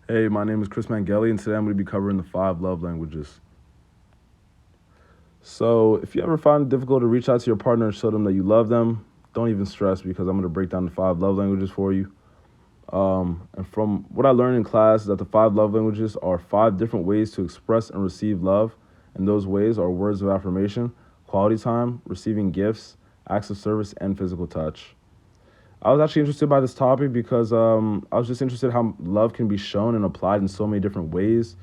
Hey, my name is Chris Mangeli, and today I'm going to be covering the five love languages. So, if you ever find it difficult to reach out to your partner and show them that you love them, don't even stress because I'm going to break down the five love languages for you. And from what I learned in class, is that the five love languages are five different ways to express and receive love, and those ways are words of affirmation, quality time, receiving gifts, acts of service, and physical touch. I was actually interested by this topic because I was just interested how love can be shown and applied in so many different ways,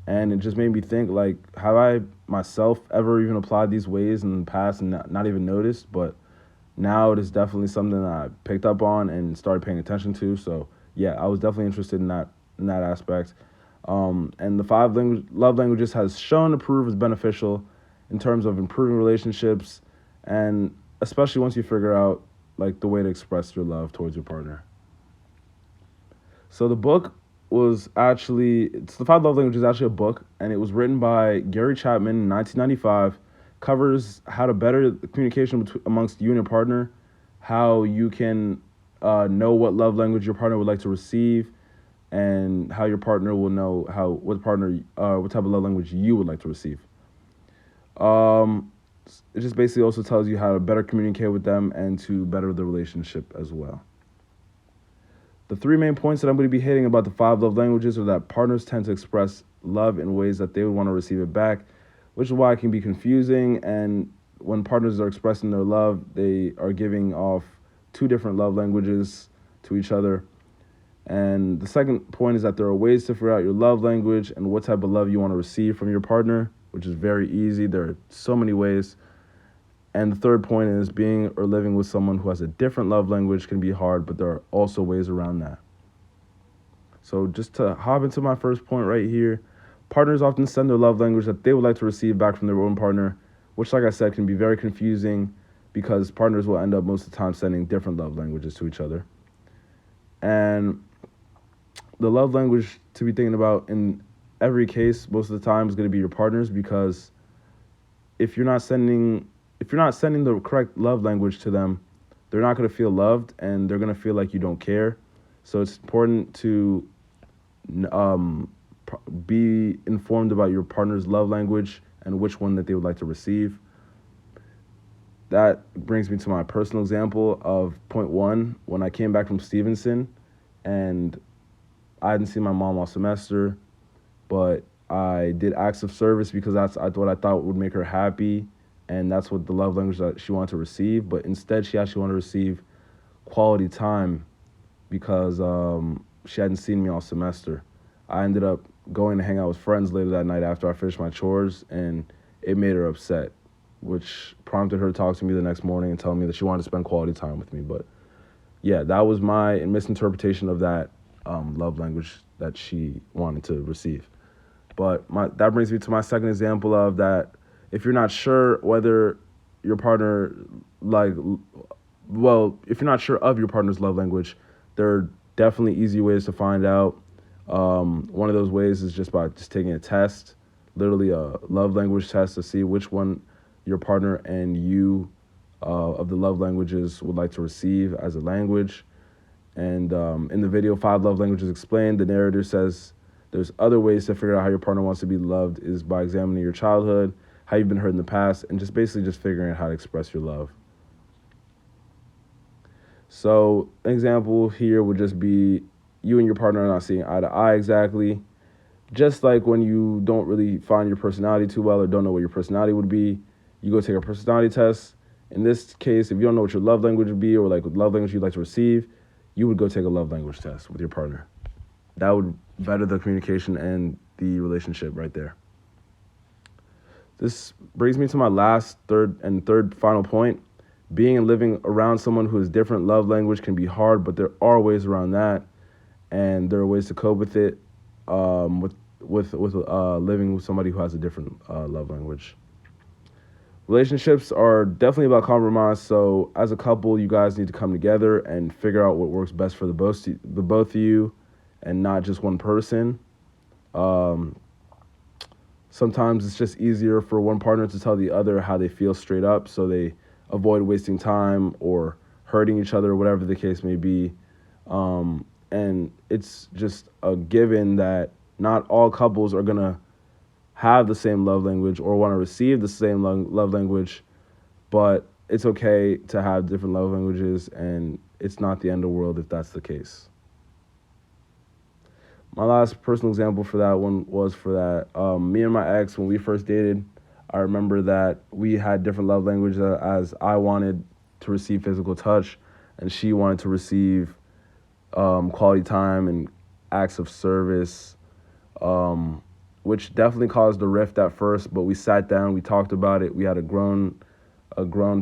and it just made me think like, have I myself ever even applied these ways in the past and not even noticed? But now it is definitely something that I picked up on and started paying attention to. So yeah, I was definitely interested in that aspect. And the love languages has shown to prove is beneficial in terms of improving relationships, and especially once you figure out like the way to express your love towards your partner. So the book was actually it's the five love languages is actually a book, and it was written by Gary Chapman in 1995. Covers how to better the communication amongst you and your partner, how you can know what love language your partner would like to receive, and how your partner will know what type of love language you would like to receive. Um, it just basically also tells you how to better communicate with them and to better the relationship as well. The three main points that I'm going to be hitting about the five love languages are that partners tend to express love in ways that they would want to receive it back, which is why it can be confusing. And when partners are expressing their love, they are giving off two different love languages to each other. And the second point is that there are ways to figure out your love language and what type of love you want to receive from your partner, which is very easy. There are so many ways. And the third point is being or living with someone who has a different love language can be hard, but there are also ways around that. So just to hop into my first point right here, partners often send their love language that they would like to receive back from their own partner, which, like I said, can be very confusing because partners will end up most of the time sending different love languages to each other. And the love language to be thinking about in every case most of the time is going to be your partner's, because if you're not sending if you're not sending the correct love language to them, they're not going to feel loved and they're going to feel like you don't care. So it's important to um, be informed about your partner's love language and which one that they would like to receive. That brings me to my personal example of point one. When I came back from Stevenson and I hadn't seen my mom all semester, but I did acts of service because that's what I thought would make her happy, and that's what the love language that she wanted to receive. But instead, she actually wanted to receive quality time because she hadn't seen me all semester. I ended up going to hang out with friends later that night after I finished my chores, and it made her upset, which prompted her to talk to me the next morning and tell me that she wanted to spend quality time with me. But yeah, that was my misinterpretation of that love language that she wanted to receive. But that brings me to my second example of that. If you're not sure whether your partner like, well, if you're not sure of your partner's love language, there are definitely easy ways to find out. One of those ways is just by just taking a test, literally a love language test to see which one your partner and you of the love languages would like to receive as a language. And in the video, Five Love Languages Explained, the narrator says there's other ways to figure out how your partner wants to be loved is by examining your childhood, how you've been hurt in the past, and just basically just figuring out how to express your love. So an example here would just be you and your partner are not seeing eye to eye exactly. Just like when you don't really find your personality too well or don't know what your personality would be, you go take a personality test. In this case, if you don't know what your love language would be or like what love language you'd like to receive, you would go take a love language test with your partner. That would better the communication and the relationship right there. This brings me to my third final point. Being and living around someone who has different love language can be hard, but there are ways around that, and there are ways to cope with it. With living with somebody who has a different love language. Relationships are definitely about compromise. So as a couple, you guys need to come together and figure out what works best for the both of you, and not just one person. Um, Sometimes it's just easier for one partner to tell the other how they feel straight up, so they avoid wasting time or hurting each other, whatever the case may be. And and it's just a given that not all couples are gonna have the same love language or want to receive the same love language, but it's okay to have different love languages, and it's not the end of the world if that's the case. My last personal example for that one was for that me and my ex, when we first dated, I remember that we had different love languages, as I wanted to receive physical touch and she wanted to receive quality time and acts of service, which definitely caused a rift at first, but we sat down, we talked about it, we had a grown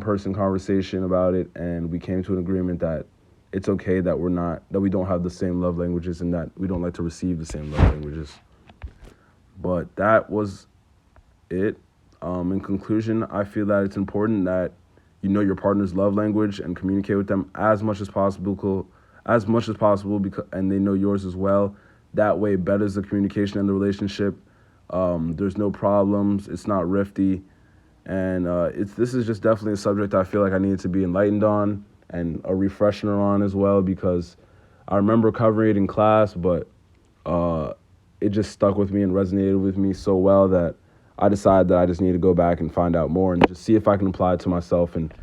person conversation about it, and we came to an agreement that it's okay that we don't have the same love languages and that we don't like to receive the same love languages. But that was it. In conclusion, I feel that it's important that you know your partner's love language and communicate with them as much as possible, because and they know yours as well. That way, it betters the communication and the relationship. There's no problems. It's not rifty, and this is just definitely a subject I feel like I needed to be enlightened on and a refresher on as well, because I remember covering it in class, but it just stuck with me and resonated with me so well that I decided that I just need to go back and find out more and just see if I can apply it to myself and